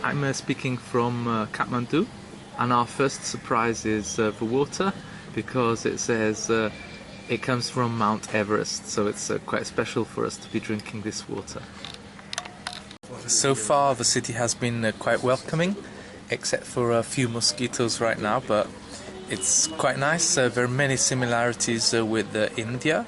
I'm speaking from Kathmandu, and our first surprise is the water, because it says it comes from Mount Everest, so it's quite special for us to be drinking this water. So far the city has been quite welcoming, except for a few mosquitoes right now, but it's quite nice. There are many similarities with India.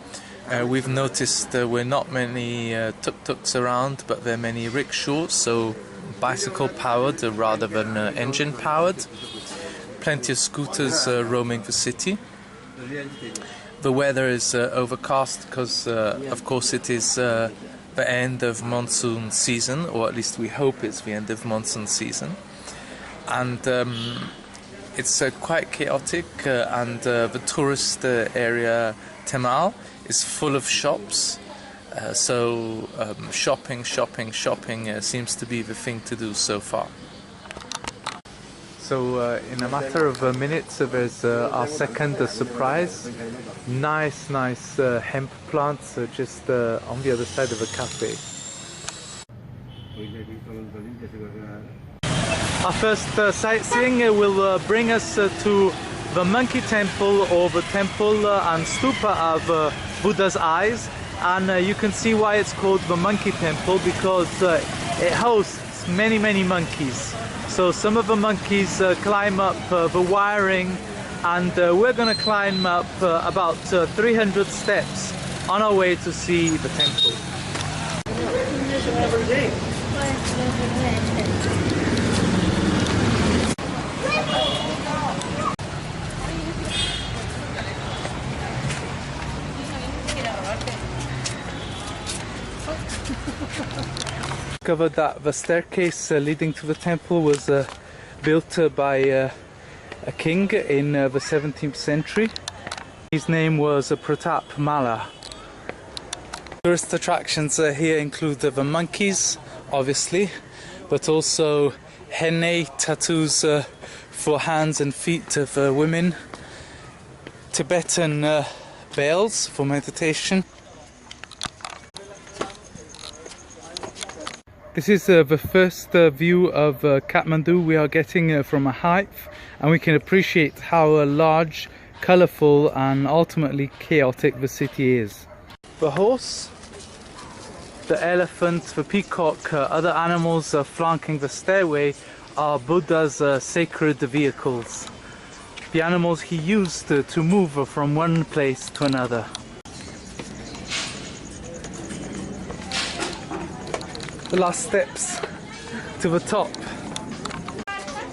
We've noticed there were not many tuk-tuks around, but there are many rickshaws, so bicycle powered rather than engine powered. Plenty of scooters roaming the city. The weather is overcast because of course it is the end of monsoon season, or at least we hope it's the end of monsoon season, and it's quite chaotic, and the tourist area Temal is full of shops. So shopping seems to be the thing to do so far. So in a matter of minutes there's our second surprise. Nice hemp plants just on the other side of the cafe. Our first sightseeing will bring us to the monkey temple, or the temple and stupa of Buddha's eyes. And you can see why it's called the monkey temple, because it hosts many monkeys. So some of the monkeys climb up the wiring, and we're going to climb up about 300 steps on our way to see the temple. Discovered that the staircase leading to the temple was built by a king in the 17th century. His name was Pratap Mala. Tourist attractions here include the monkeys, obviously, but also henna tattoos for hands and feet of women, Tibetan bells for meditation. This is the first view of Kathmandu we are getting from a height, and we can appreciate how large, colourful and ultimately chaotic the city is. The horse, the elephant, the peacock, other animals flanking the stairway are Buddha's sacred vehicles. The animals he used to move from one place to another. The last steps to the top.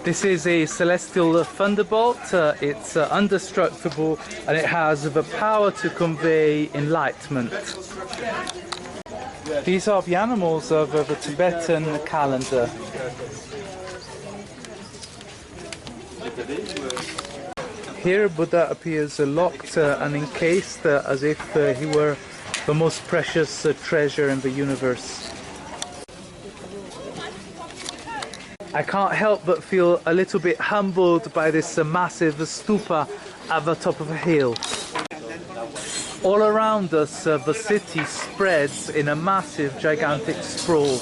This is a celestial thunderbolt. It's indestructible, and it has the power to convey enlightenment. These are the animals of the Tibetan calendar. Here Buddha appears locked and encased as if he were the most precious treasure in the universe. I can't help but feel a little bit humbled by this massive stupa at the top of a hill. All around us, the city spreads in a massive, gigantic sprawl.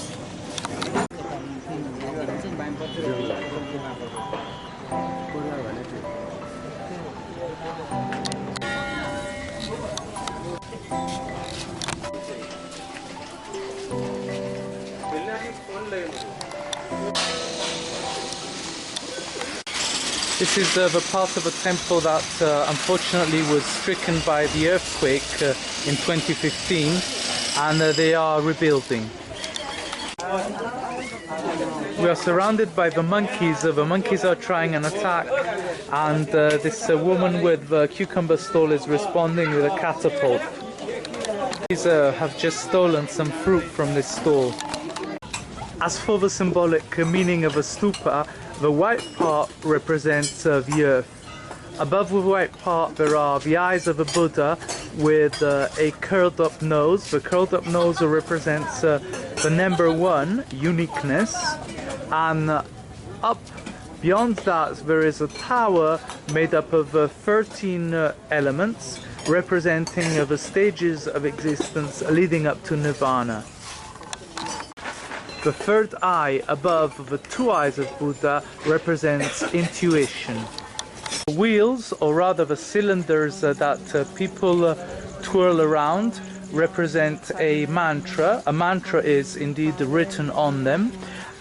This is the part of the temple that unfortunately was stricken by the earthquake in 2015, and they are rebuilding. We are surrounded by the monkeys. The monkeys are trying an attack, and this woman with the cucumber stall is responding with a catapult. These have just stolen some fruit from this stall. As for the symbolic meaning of a stupa, the white part represents the earth. Above the white part there are the eyes of a Buddha with a curled up nose. The curled up nose represents the number 1, uniqueness, and up Beyond that, there is a tower made up of 13 elements representing the stages of existence leading up to nirvana. The third eye above the two eyes of Buddha represents intuition. The wheels, or rather the cylinders that people twirl around, represent a mantra. A mantra is indeed written on them,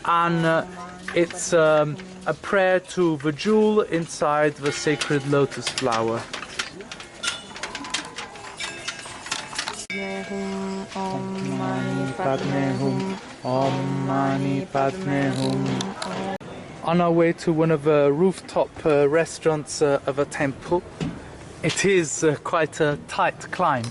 and it's a prayer to the jewel inside the sacred lotus flower. Om Mani Padme Hum, Om Mani Padme Hum. On our way to one of the rooftop restaurants of a temple. It is quite a tight climb.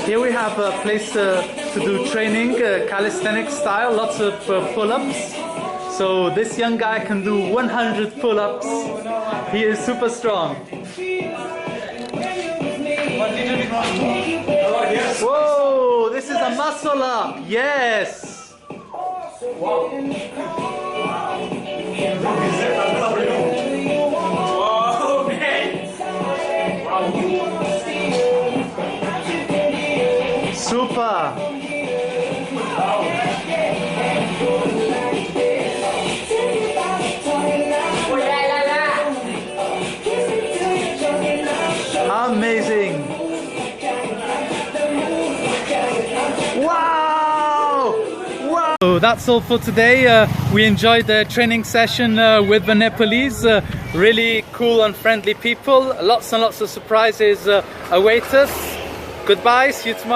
Here we have a place to do training, calisthenics style, lots of pull-ups. So this young guy can do 100 pull-ups. He is super strong. Whoa, this is a muscle up. Yes. Super. Amazing. Wow! Wow! So that's all for today. We enjoyed the training session with the Nepalese. Really cool and friendly people. Lots and lots of surprises await us. Goodbye, see you tomorrow.